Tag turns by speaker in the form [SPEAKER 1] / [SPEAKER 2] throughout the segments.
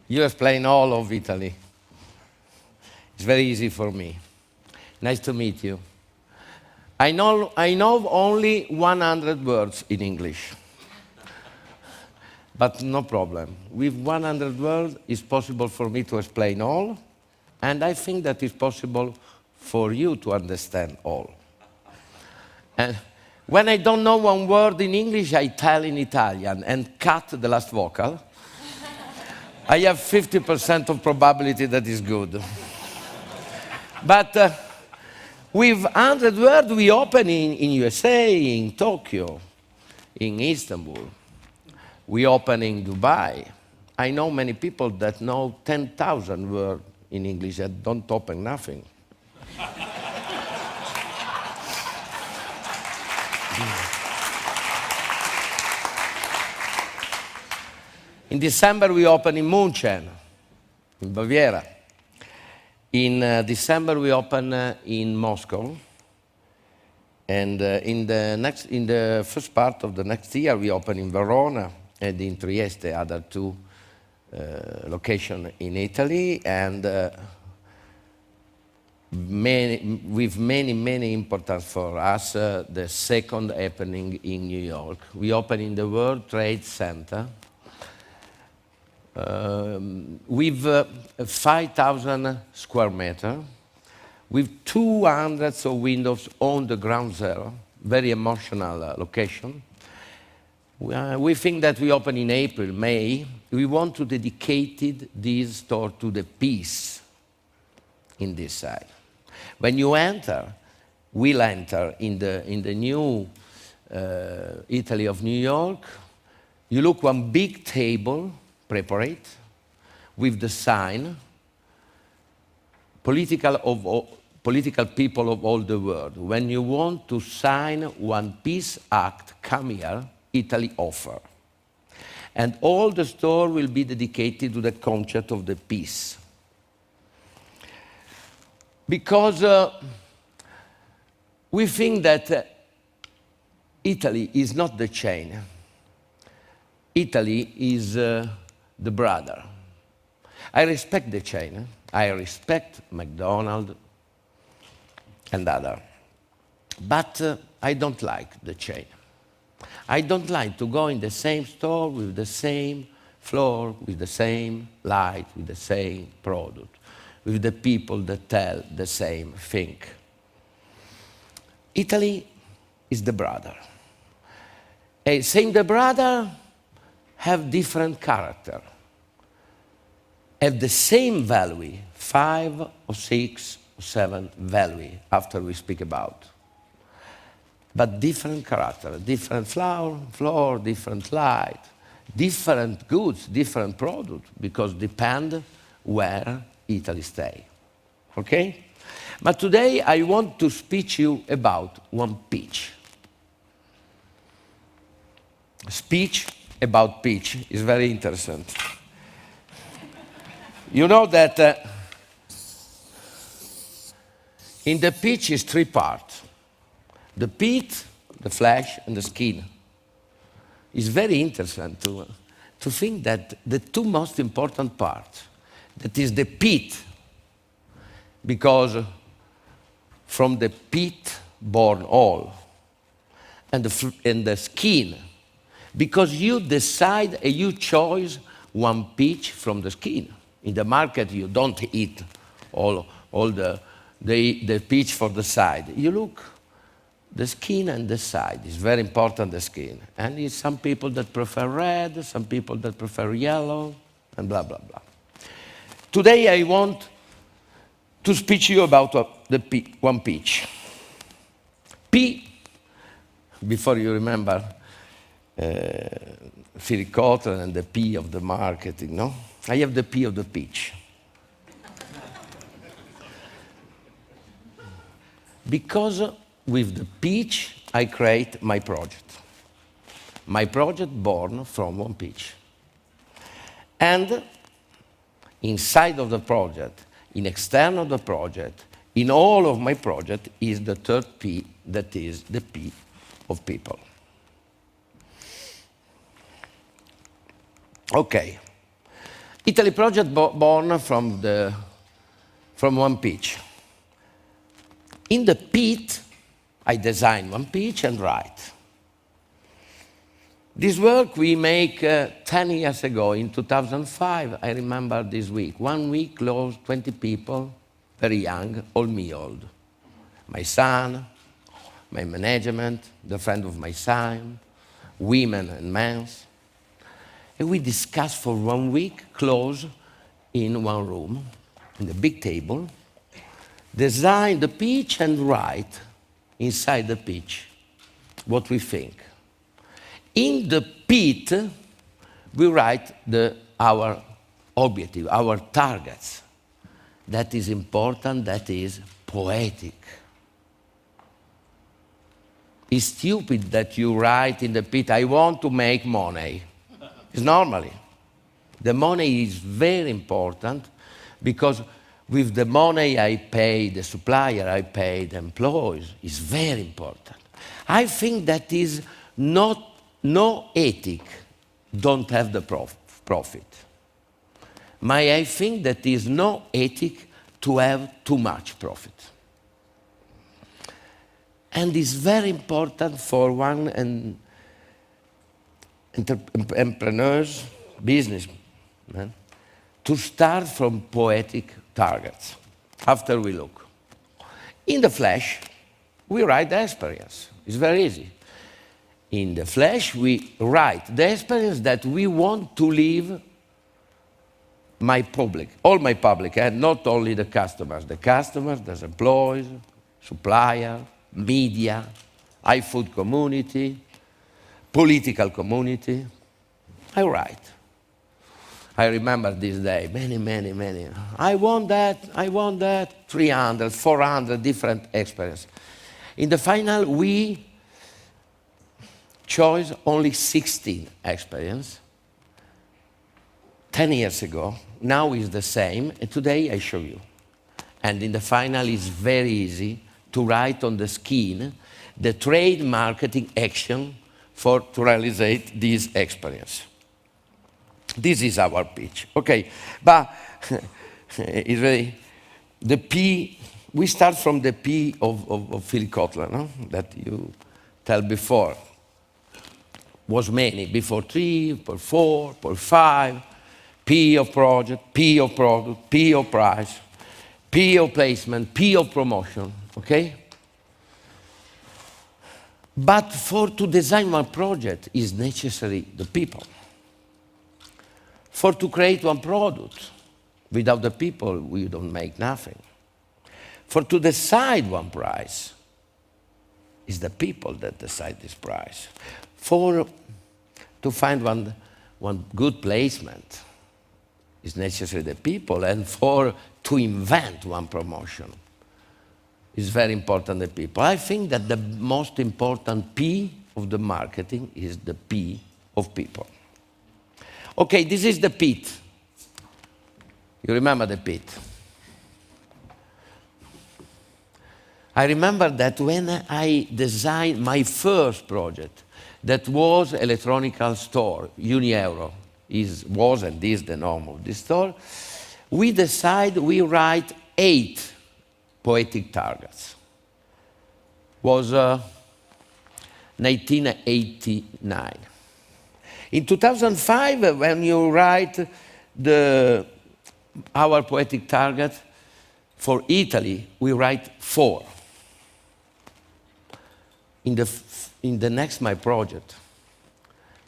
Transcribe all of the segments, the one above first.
[SPEAKER 1] You explain all of Italy. It's very easy for me. Nice to meet you. I know only 100 words in English. But no problem. With 100 words, it's possible for me to explain all, and I think that it's possible for you to understand all. And when I don't know one word in English, I tell in Italian and cut the last vocal. I have 50% of probability that is good. But with 100 words, we open in USA, in Tokyo, in Istanbul. We open in Dubai. I know many people that know 10,000 words in English that don't open nothing. In December, we open in München, in Baviera. In December, we open in Moscow. And in the first part of the next year, we open in Verona and in Trieste, other two locations in Italy, and with many importance for us, the second happening in New York. We open in the World Trade Center with 5,000 square meters, with 200 of windows on the ground zero, very emotional location. We think that we open in April, May. We want to dedicate this store to the peace in this side. When you enter, we'll enter in the new Italy of New York. You look one big table, prepared, with the sign, political people of all the world. When you want to sign one peace act, come here, Italy offer. And all the store will be dedicated to the concept of the peace. Because we think that Italy is not the chain. Italy is the brother. I respect the chain. I respect McDonald's and other. But I don't like the chain. I don't like to go in the same store with the same floor, with the same light, with the same product, with the people that tell the same thing. Italy is the brother. And same the brother have different character, have the same value, 5 or 6 or 7 value after we speak about. But different character, different floor, different light, different goods, different product, because depend where Italy stay. Okay? But today I want to speak you about one peach. Speech about peach is very interesting. You know that in the peach is 3 parts. The pit, the flesh, and the skin. It's very interesting to think that the 2 most important parts, that is the pit, because from the pit born all, and the skin, because you decide and you choose one peach from the skin. In the market, you don't eat all the peach for the side. You look the skin and the side. It's very important, the skin. And it's some people that prefer red, some people that prefer yellow, and blah, blah, blah. Today I want to speak to you about one peach. P, before you remember Philip Kotler and the P of the marketing, no? I have the P of the peach. Because with the peach, I create my project. My project born from one peach. And inside of the project, in external of the project, in all of my project is the 3rd P, that is the P of people. Okay. Italy project born from one pitch. In the pit, I design one pitch and write. This work we make 10 years ago, in 2005, I remember this week. 1 week, close, 20 people, very young, all me old. My son, my management, the friend of my son, women and men. And we discussed for 1 week, close, in one room, in the big table, design the pitch and write inside the pitch what we think. In the pit, we write our objective, our targets. That is important, that is poetic. It's stupid that you write in the pit, I want to make money. It's normally. The money is very important because with the money I pay the supplier, I pay the employees. It's very important. I think that is no ethic don't have the profit. I think that is no ethic to have too much profit. And it's very important for one entrepreneurs, businessman, to start from poetic targets. After we look. In the flash, we write the experience. It's very easy. In the flash, we write the experience that we want to leave my public, all my public, and not only the customers, the employees, supplier, media, iFood community, political community. I write. I remember this day, many. I want that, 300, 400 different experiences. In the final, we chose only 16 experiences. 10 years ago, now is the same, and today I show you. And in the final, it's very easy to write on the skin the trade marketing action to realize this experience. This is our pitch. Okay, but it's really the P. We start from the P of Phil Kotler, no? That you tell before. Was many, before 3, before 4, before 5. P of project, P of product, P of price, P of placement, P of promotion, okay? But to design one project is necessary the people. To create one product, without the people, we don't make nothing. To decide one price, it's the people that decide this price. To find one good placement, it's necessary the people, and to invent one promotion, it's very important the people. I think that the most important P of the marketing is the P of people. Okay, this is the pit. You remember the pit? I remember that when I designed my first project, that was electronical store, Unieuro, was and is the name of the store, we write 8 poetic targets. Was 1989. In 2005, when you write our poetic target for Italy, we write 4. In the next my project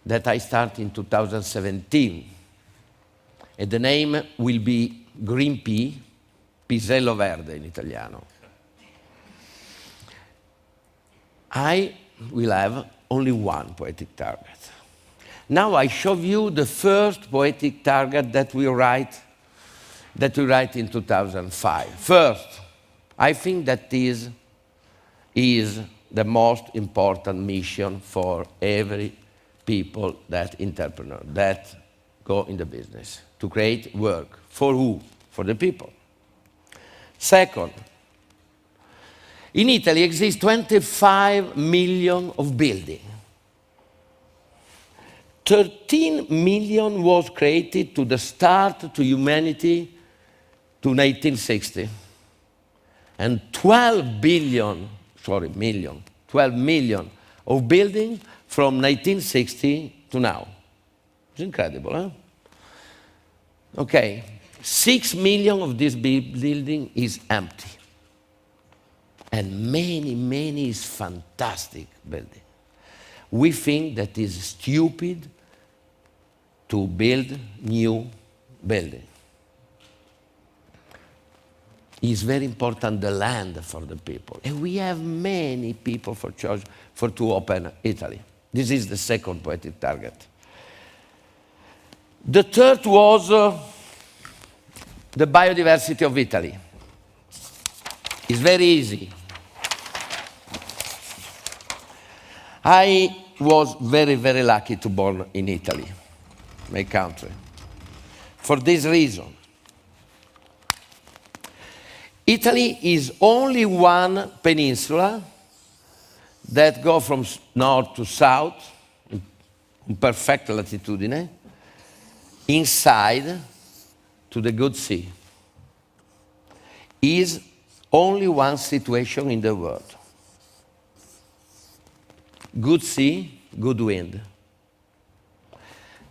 [SPEAKER 1] that I start in 2017, and the name will be Green Pea, Pisello Verde in Italiano. I will have only one poetic target. Now I show you the first poetic target that we write in 2005. First, I think that is the most important mission for every people that entrepreneur, that go in the business, to create work. For who? For the people. Second, in Italy exists 25 million of buildings. 13 million was created to the start to humanity to 1960. And 12 million of building from 1960 to now. It's incredible, huh? Okay, 6 million of this building is empty. And many is fantastic building. We think that it's stupid to build new building. It's very important the land for the people. And we have many people for church to open Italy. This is the second poetic target. The third was the biodiversity of Italy. It's very easy. I was very lucky to born in Italy, my country. For this reason. Italy is only one peninsula that goes from north to south, in perfect latitudine, inside to the good sea. Is only one situation in the world. Good sea, good wind.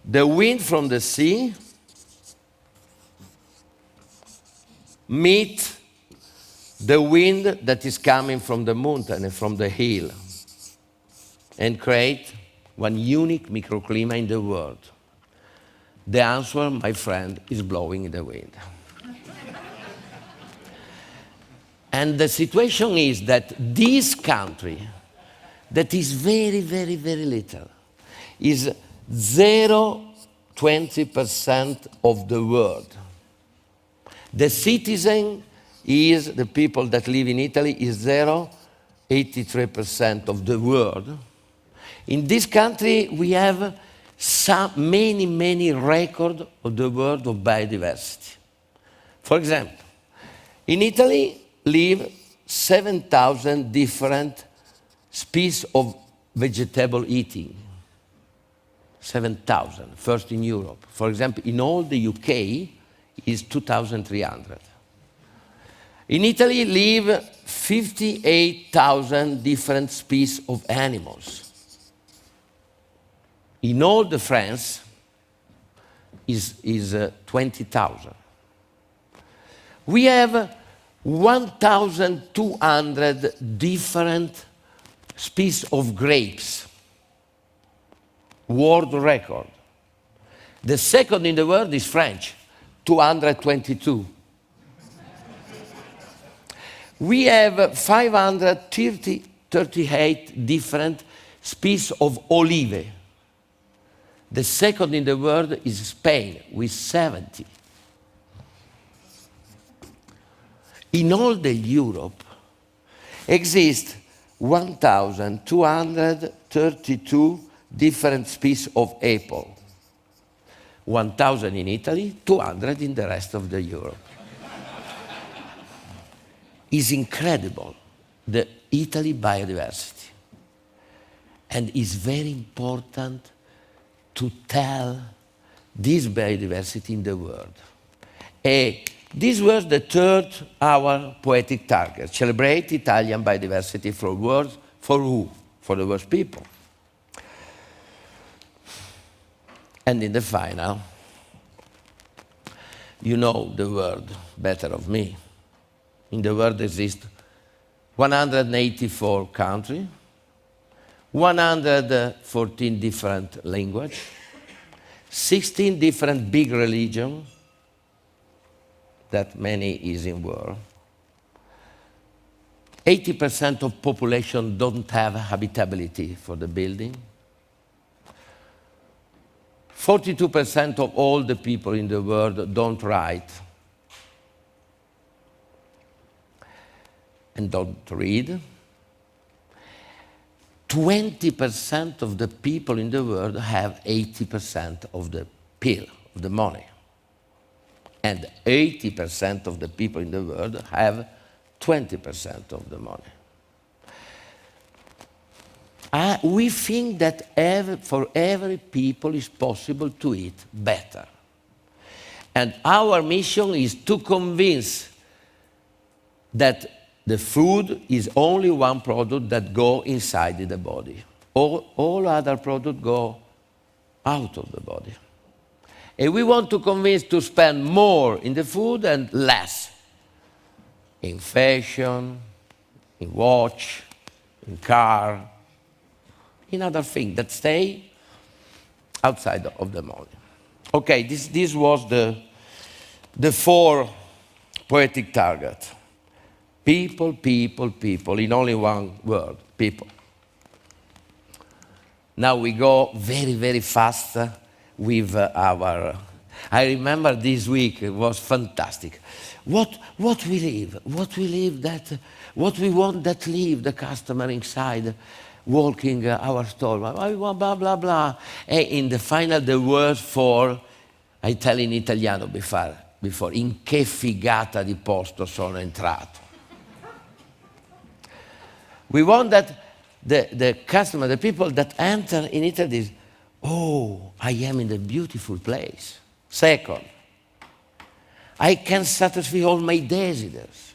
[SPEAKER 1] The wind from the sea meet the wind that is coming from the mountain and from the hill and create one unique microclimate in the world. The answer, my friend, is blowing in the wind. And the situation is that this country, that is very little, is 0.20% of the world. The citizen is, the people that live in Italy, is 0.83% of the world. In this country, we have many records of the world of biodiversity. For example, in Italy live 7,000 different species of vegetable eating. 7,000, first in Europe. For example, in all the UK is 2,300. In Italy live 58,000 different species of animals. In all the France is 20,000. We have 1,200 different species of grapes. World record. The second in the world is French, 222. We have 538 different species of olive. The second in the world is Spain, with 70. In all the Europe exist 1,232 different species of apple. 1,000 in Italy, 200 in the rest of the Europe. It's incredible, the Italy biodiversity. And it's very important to tell this biodiversity in the world. This was the third our poetic target, celebrate Italian biodiversity for words, for who? For the world's people. And in the final, you know the world better of me. In the world exist 184 countries, 114 different languages, 16 different big religions, that many is in war. 80% of population don't have habitability for the building. 42% of all the people in the world don't write and don't read. 20% of the people in the world have 80% of the pill, of the money. And 80% of the people in the world have 20% of the money. We think that for every people it's possible to eat better. And our mission is to convince that the food is only one product that go inside the body. All other products go out of the body. And we want to convince to spend more in the food and less in fashion, in watch, in car, in other things that stay outside of the body. Okay, this was the 4 poetic targets. People, people, people, in only one word, people. Now we go very, very fast with our... I remember this week, it was fantastic. What we want that leave the customer inside, walking our store, blah, blah, blah, blah. And in the final, the word for, I tell in italiano before, in che figata di posto sono entrato. We want that the customer, the people that enter in Italy, oh, I am in a beautiful place. Second, I can satisfy all my desires.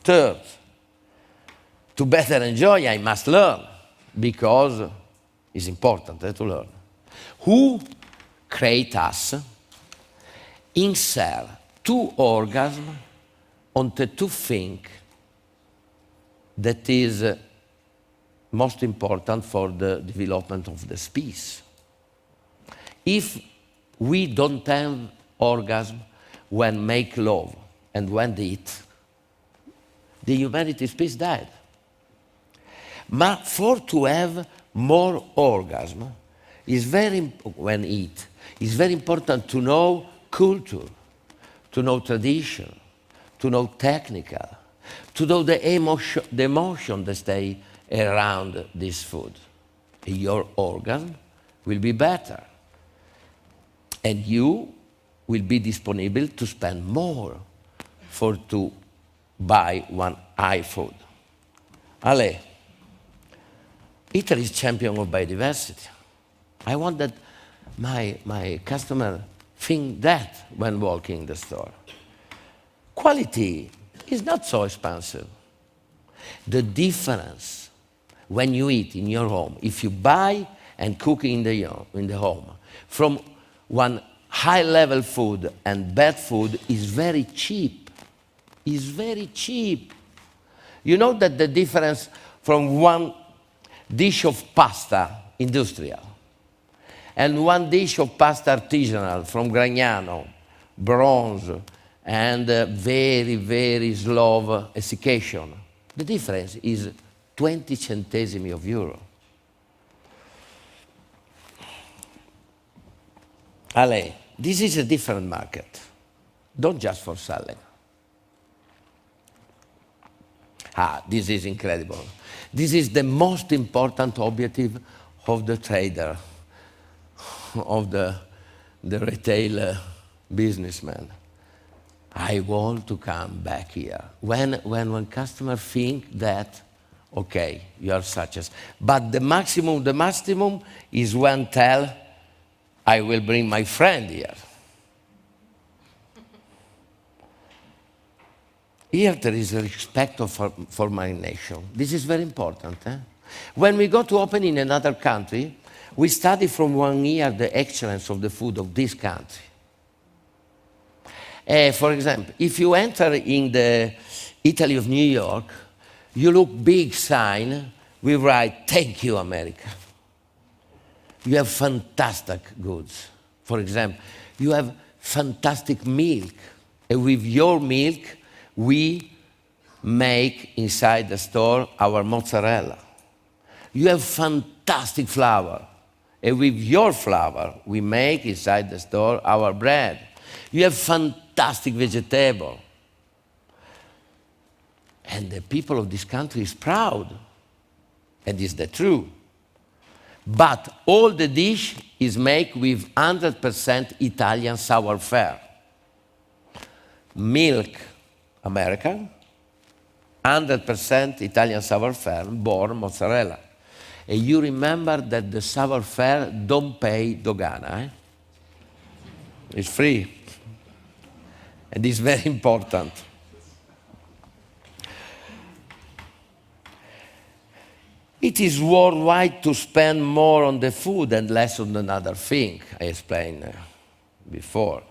[SPEAKER 1] Third, to better enjoy, I must learn, because it's important to learn. Who create us insert 2 orgasms on the 2 things that is most important for the development of the species. If we don't have orgasm when make love and when eat, the humanity species died. But to have more orgasm is when eat, it's very important to know culture, to know tradition, to know technical, to know the emotion that stay around this food. Your organ will be better. And you will be disponible to spend more to buy one iFood. Ale, Italy is champion of biodiversity. I want that my customer think that when walking the store. Quality is not so expensive. The difference when you eat in your home, if you buy and cook in the home, from one high-level food and bad food is very cheap. Is very cheap. You know that the difference from one dish of pasta industrial and one dish of pasta artisanal from Gragnano, bronze, and very, very slow essiccation, the difference is 20 centesimi of euro. Ale, this is a different market, not just for selling. This is incredible. This is the most important objective of the trader, of the retail businessman. I want to come back here. When customers think that, okay, you are such as, but the maximum is when tell, I will bring my friend here. Here there is a respect for my nation. This is very important. When we go to open in another country, we study from 1 year the excellence of the food of this country. For example, if you enter in the Italy of New York, you look big sign, we write, "Thank you, America." You have fantastic goods. For example, you have fantastic milk. And with your milk, we make inside the store our mozzarella. You have fantastic flour. And with your flour, we make inside the store our bread. You have fantastic vegetable. And the people of this country is proud. And it's the truth. But all the dish is made with 100% Italian savoir-faire. Milk, American, 100% Italian savoir-faire, born mozzarella. and you remember that the savoir-faire don't pay dogana. It's free. And it's very important. It is worldwide to spend more on the food and less on another thing, I explained before.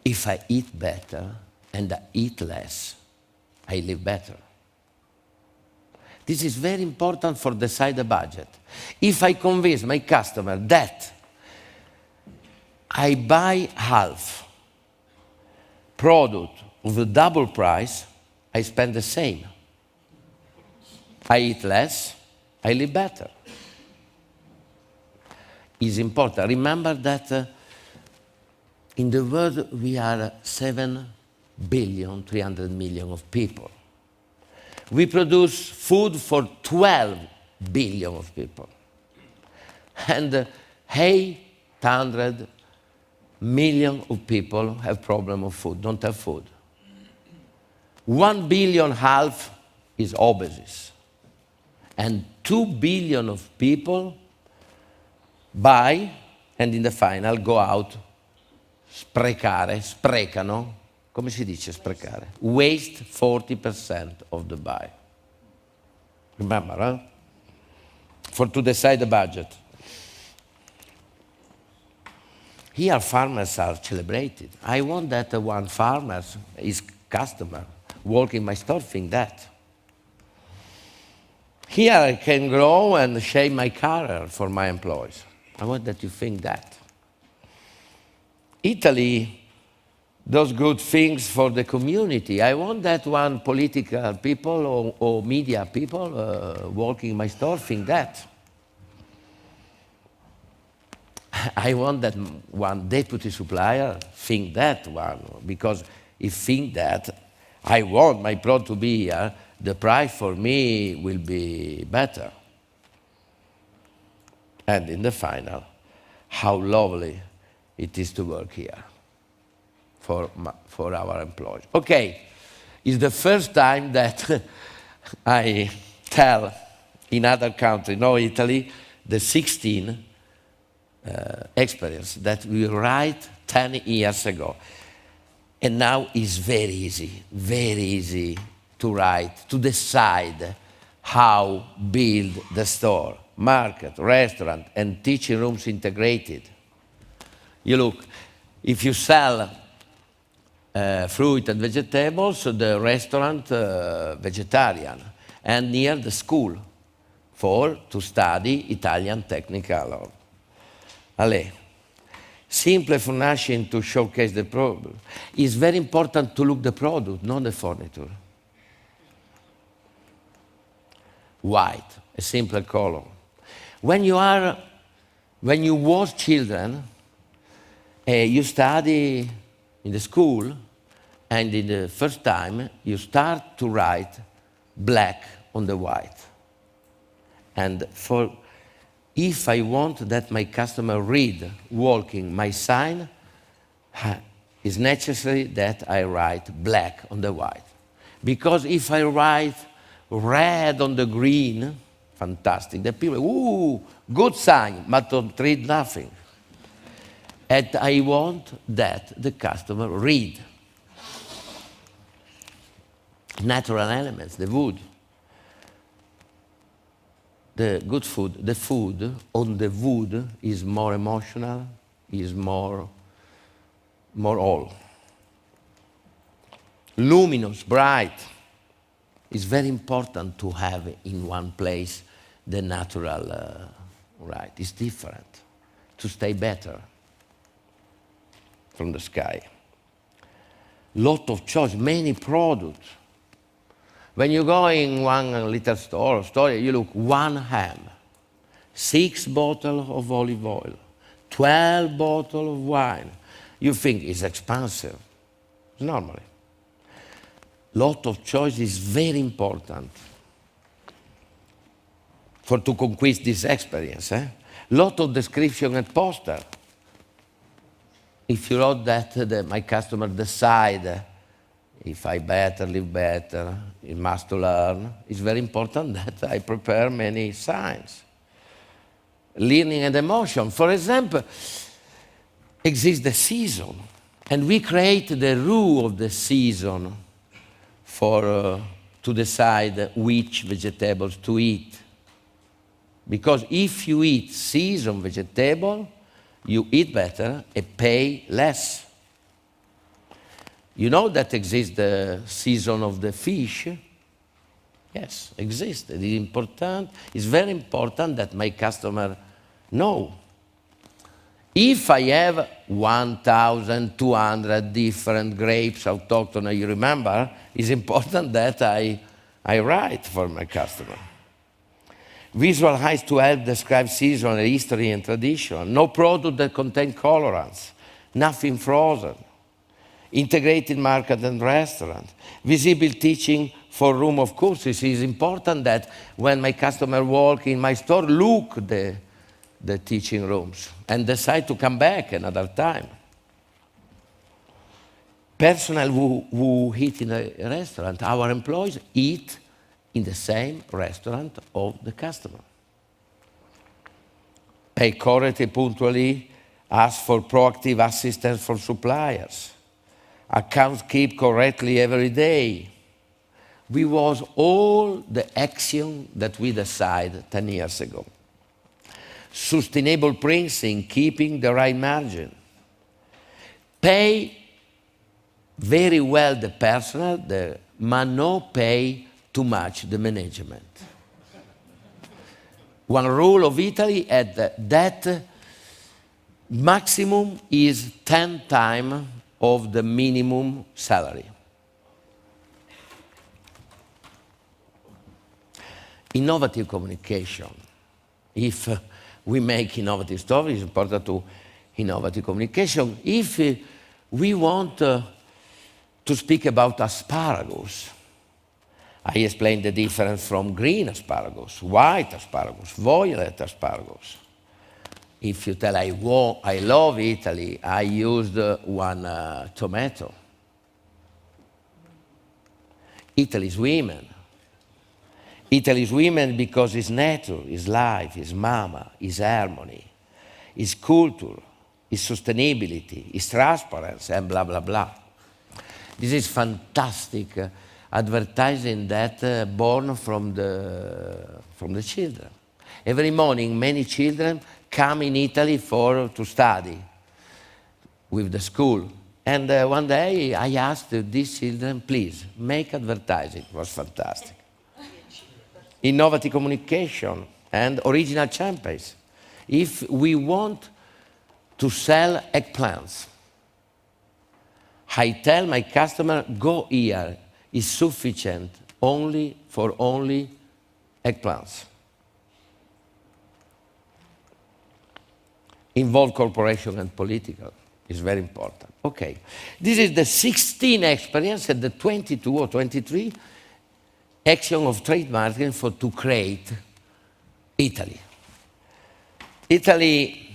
[SPEAKER 1] If I eat better and I eat less, I live better. This is very important for decide the budget. If I convince my customer that I buy half product with a double price, I spend the same. I eat less, I live better. It's important. Remember that in the world we are 7,300,000,000 of people. We produce food for 12 billion of people. And 800 million of people have problem of food, don't have food. 1 billion half is obesity. And 2 billion of people buy and in the final go out, sprecano, come si dice sprecare? Waste 40% of the buy. Remember, for to decide the budget. Here farmers are celebrated. I want that one farmer, his customer, walk in my store think that. Here I can grow and shape my career for my employees. I want that you think that. Italy does good things for the community. I want that one political people or media people working in my store think that. I want that one deputy supplier think that one, because if think that, I want my product to be here, the price for me will be better. And in the final, how lovely it is to work here for our employees. Okay, it's the first time that I tell in other countries, no Italy, the 16 experience that we write 10 years ago. And now it's very easy to write, to decide how build the store, market, restaurant, and teaching rooms integrated. You look, if you sell fruit and vegetables, the restaurant vegetarian, and near the school to study Italian technical. Allez. Simple furnishing to showcase the product. It's very important to look the product, not the furniture. White, a simple color. When you was children, you study in the school, and in the first time you start to write black on the white. And if I want that my customer read walking my sign, it's necessary that I write black on the white. Because if I write red on the green, fantastic. The people, ooh, good sign, but don't read nothing. And I want that the customer read. Natural elements, the wood. The good food, the food on the wood is more emotional, is more all. Luminous, bright. It's very important to have in one place the natural right. It's different, to stay better from the sky. Lot of choice, many products. When you go in one little store, you look one ham, 6 bottles of olive oil, 12 bottles of wine. You think it's expensive. Normally. Lot of choice is very important to conquist this experience. Lot of description and poster. If you wrote that my customer decide if I better, live better, he must learn. It's very important that I prepare many signs. learning and emotion. For example, exists the season, and we create the rule of the season to decide which vegetables to eat. Because if you eat season vegetable, you eat better and pay less. You know that exists the season of the fish? Yes, exists. It is important. It's very important that my customer know. If I have 1,200 different grapes autochthonous, you remember, it's important that I write for my customer. Visualize to help describe seasonal history and tradition. No product that contains colorants. Nothing frozen. Integrated market and restaurant. Visible teaching for room of courses. It is important that when my customer walk in my store, look the teaching rooms and decide to come back another time. Personnel who eat in a restaurant, our employees eat in the same restaurant of the customer. Pay correctly, punctually, ask for proactive assistance for suppliers. Accounts keep correctly every day. We was all the action that we decided 10 years ago. Sustainable pricing, keeping the right margin. Pay very well the personnel, but no pay too much the management. One rule of Italy is that maximum is 10 times of the minimum salary. Innovative communication. If we make innovative stories, it's important to innovative communication. If we want to speak about asparagus, I explained the difference from green asparagus, white asparagus, violet asparagus. If you tell I love Italy, I used one tomato. Italy's women. Italy's women because it's nature, it's life, it's mama, it's harmony, it's culture, it's sustainability, it's transparency, and blah, blah, blah. This is fantastic advertising that born from the children. Every morning, many children come in Italy to study with the school. And one day I asked these children, please, make advertising. It was fantastic. Innovative communication and original champagnes. If we want to sell eggplants, I tell my customer, go here, is sufficient only eggplants. Involve corporation and political is very important. Okay, this is the 16 experience and the 22 or 23 action of trade marketing to create Italy. Italy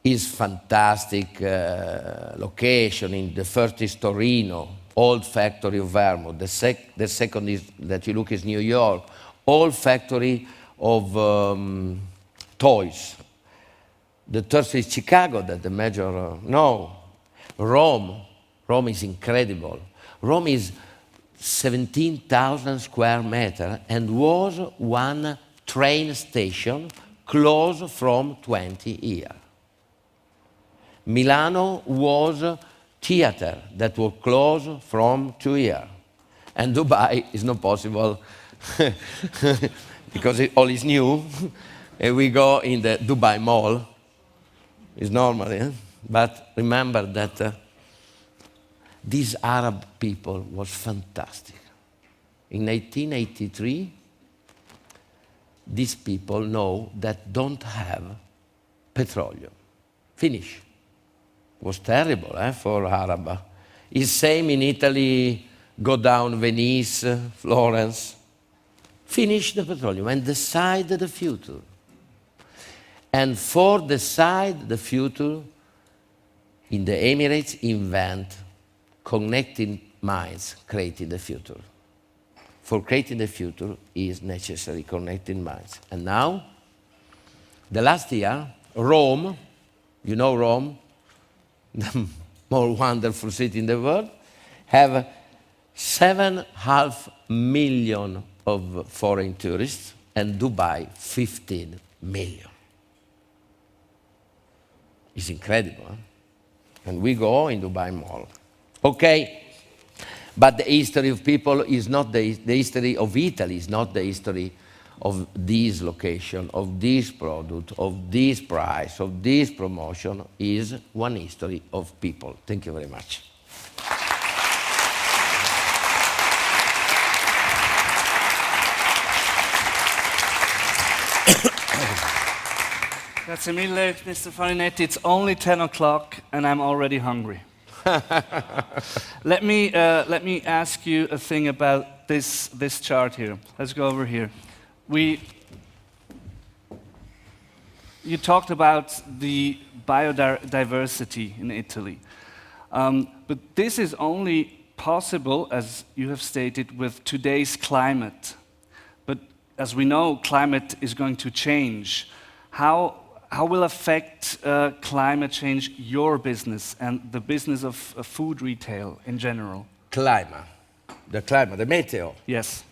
[SPEAKER 1] is fantastic location. In the first is Torino, old factory of Vermont. The second is that you look is New York, old factory of toys. The third is Chicago, that the major, Rome. Rome is incredible. Rome is 17,000 square meters and was one train station closed from 20 years. Milano was theater that was closed from 2 years. And Dubai is not possible because all is new. And we go in the Dubai Mall. It's normal, eh? But remember that these Arab people was fantastic. In 1883, these people know that don't have petroleum. Finish. Was terrible for Arab. It's same in Italy, go down Venice, Florence. Finish the petroleum and decide the future. And for decide the future, in the Emirates invent connecting minds, creating the future. For creating the future is necessary connecting minds. And now, The last year, Rome, you know Rome, the more wonderful city in the world, have 7.5 million of foreign tourists, and Dubai 15 million. It's incredible, huh? And we go in Dubai Mall. Okay, but the history of people is not the history of Italy, is not the history of this location, of this product, of this price, of this promotion, is one history of people. Thank you very much.
[SPEAKER 2] Grazie mille, Mr. Farinetti. It's only 10 o'clock and I'm already hungry. Let me ask you a thing about this chart here. Let's go over here. You talked about the biodiversity in Italy. But this is only possible, as you have stated, with today's climate. But as we know, climate is going to change. How will affect climate change your business and the business of food retail in general?
[SPEAKER 1] Climate, the meteo.
[SPEAKER 2] Yes.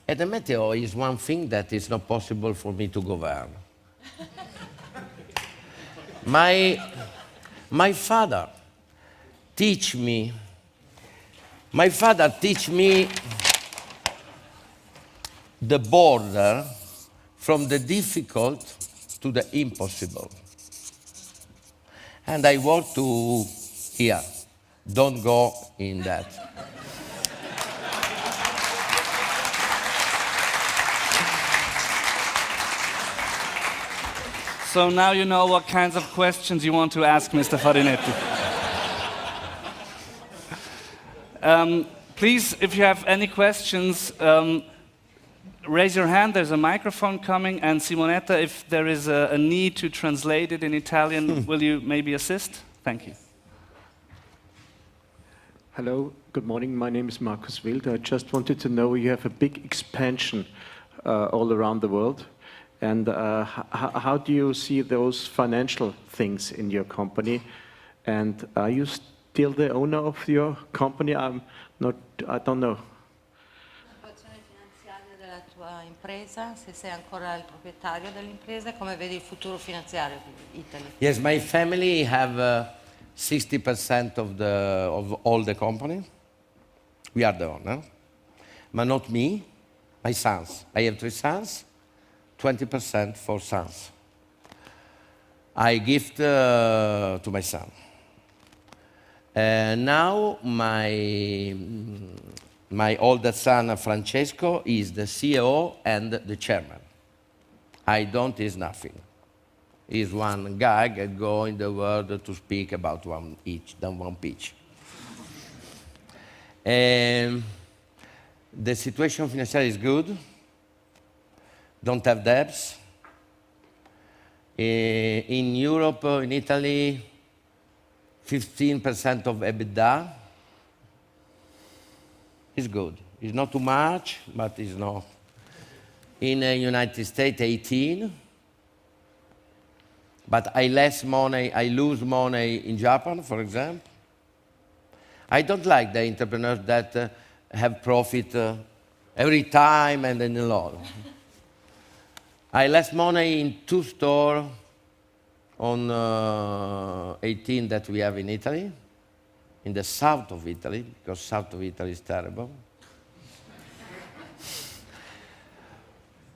[SPEAKER 1] And the meteo is one thing that is not possible for me to govern. My father teach me the border from the difficult to the impossible. And I want to here, don't go in that.
[SPEAKER 2] So now you know what kinds of questions you want to ask Mr. Farinetti. Please, if you have any questions, raise your hand. There's a microphone coming. And Simonetta, if there is a need to translate it in Italian, will you maybe assist? Thank you.
[SPEAKER 3] Hello, good morning. My name is Markus Wild. I just wanted to know, you have a big expansion all around the world. And how do you see those financial things in your company? And are you still the owner of your company? I don't know.
[SPEAKER 4] Della tua impresa, se sei ancora il proprietario dell'impresa, come vedi il futuro finanziario di Italy?
[SPEAKER 1] Yes, my family have 60% of all the company. We are the owner, but not me, my sons. I have 3 sons, 20% for sons. I gift to my son. Now my oldest son, Francesco, is the CEO and the chairman. I don't is nothing. He's one guy that go in the world to speak about one pitch. And the situation financial is good. Don't have debts. In Europe, in Italy, 15% of EBITDA. It's good. It's not too much, but it's not. In the United States, 18. But I lose money in Japan, for example. I don't like the entrepreneurs that have profit every time and then a lot. I lost money in 2 stores on 18 that we have in Italy, in the south of Italy, because south of Italy is terrible.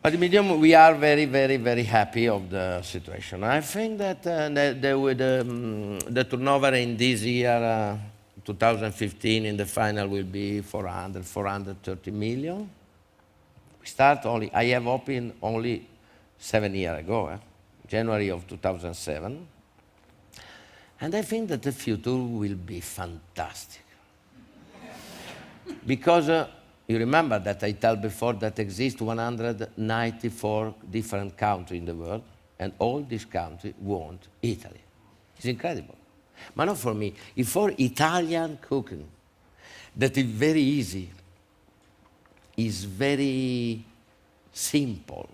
[SPEAKER 1] But medium, we are very, very, very happy of the situation. I think that the turnover in this year, 2015, in the final will be 430 million. We start only, I have opened only 7 years ago, January of 2007. And I think that the future will be fantastic. Because you remember that I told before that exist 194 different countries in the world, and all these countries want Italy. It's incredible. But not for me, it's for Italian cooking. That is very easy. It's very simple.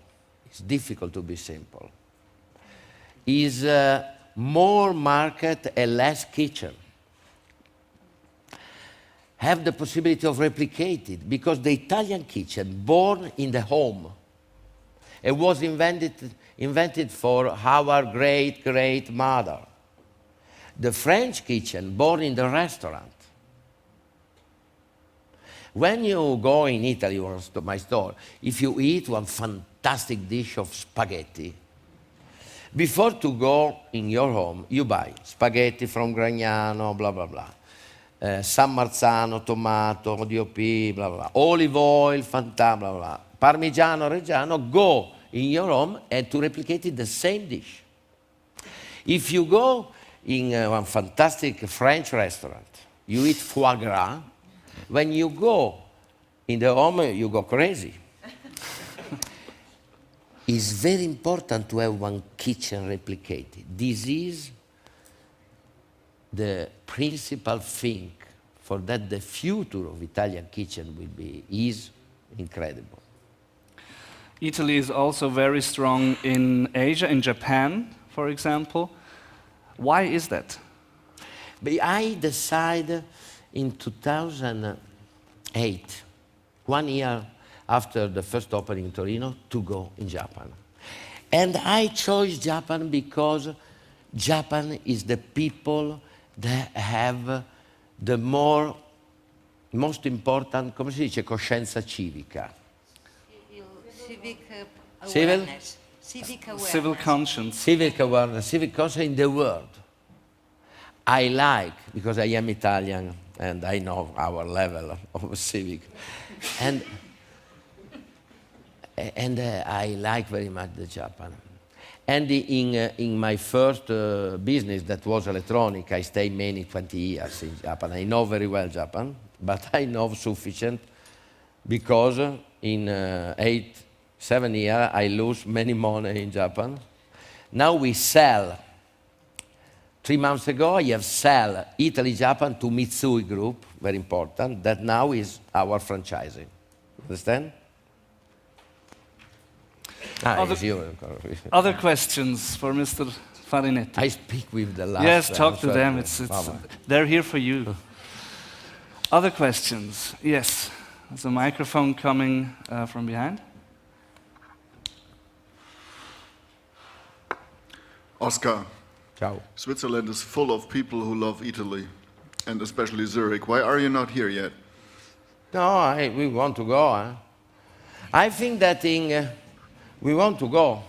[SPEAKER 1] It's difficult to be simple. Is more market and less kitchen. Have the possibility of replicating, because the Italian kitchen, born in the home, it was invented for our great mother. The French kitchen, born in the restaurant. When you go in Italy or to my store, if you eat one fantastic dish of spaghetti, before to go in your home, you buy spaghetti from Gragnano, blah, blah, blah. San Marzano, tomato, DOP, blah, blah, blah. Olive oil, blah, blah. Parmigiano, Reggiano, go in your home and to replicate it the same dish. If you go in one fantastic French restaurant, you eat foie gras, when you go in the home, you go crazy. It's very important to have one kitchen replicated. This is the principal thing for that the future of Italian kitchen is incredible.
[SPEAKER 2] Italy is also very strong in Asia, in Japan, for example. Why is that?
[SPEAKER 1] But I decided in 2008, 1 year after the first opening in Torino, to go in Japan. And I chose Japan because Japan is the people that have the most important, come si dice, coscienza civica.
[SPEAKER 4] Civic
[SPEAKER 1] Civil?
[SPEAKER 4] awareness. Civic awareness.
[SPEAKER 2] Civil conscience.
[SPEAKER 1] Civic awareness, civic conscience in the world. I like, because I am Italian and I know our level of civic. And I like very much the Japan. And in my first business, that was electronic, I stayed many 20 years in Japan. I know very well Japan, but I know sufficient because in 7 years, I lose many money in Japan. Now we sell. 3 months ago, I have sell Italy-Japan to Mitsui Group, very important, that now is our franchising. Understand?
[SPEAKER 2] Other questions for Mr. Farinetti?
[SPEAKER 1] I speak with the last.
[SPEAKER 2] Yes, talk to them. They're here for you. Other questions? Yes. There's a microphone coming from behind.
[SPEAKER 5] Oscar,
[SPEAKER 1] Ciao.
[SPEAKER 5] Switzerland is full of people who love Italy, and especially Zurich. Why are you not here yet?
[SPEAKER 1] No, we want to go. Huh? I think that we want to go.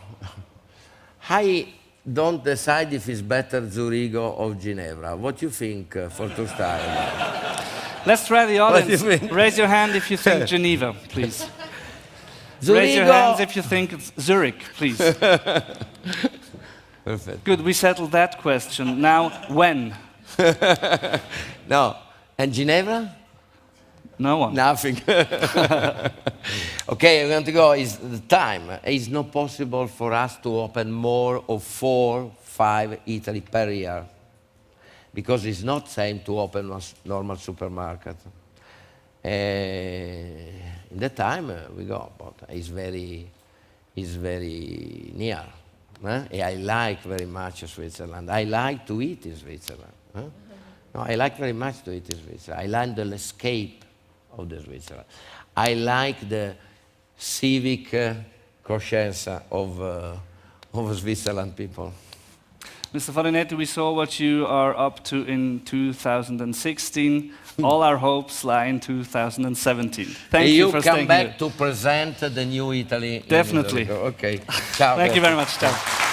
[SPEAKER 1] I don't decide if it's better Zurich or Ginevra. What do you think for to start?
[SPEAKER 2] Let's try the
[SPEAKER 1] What do you
[SPEAKER 2] audience.
[SPEAKER 1] mean?
[SPEAKER 2] Raise your hand if you think Geneva, please.
[SPEAKER 1] Zurich
[SPEAKER 2] Raise your hands if you think it's Zurich, please.
[SPEAKER 1] Perfect.
[SPEAKER 2] Good, we settled that question. Now, when?
[SPEAKER 1] No. And Ginevra?
[SPEAKER 2] No one.
[SPEAKER 1] Nothing. Okay, we're going to go. Is the time. It's not possible for us to open more of 4, 5 Italy per year, because it's not same to open a normal supermarket. In that time we go, but it's very near. I like very much Switzerland. I like to eat in Switzerland. No, I like very much to eat in Switzerland. I like the landscape of the Switzerland. I like the civic conscience of Switzerland people.
[SPEAKER 2] Mr. Farinetti, we saw what you are up to in 2016. All our hopes lie in 2017. Thank you for staying here.
[SPEAKER 1] You come back to present the new Italy.
[SPEAKER 2] Definitely.
[SPEAKER 1] Okay. Ciao.
[SPEAKER 2] Thank you very much. Ciao.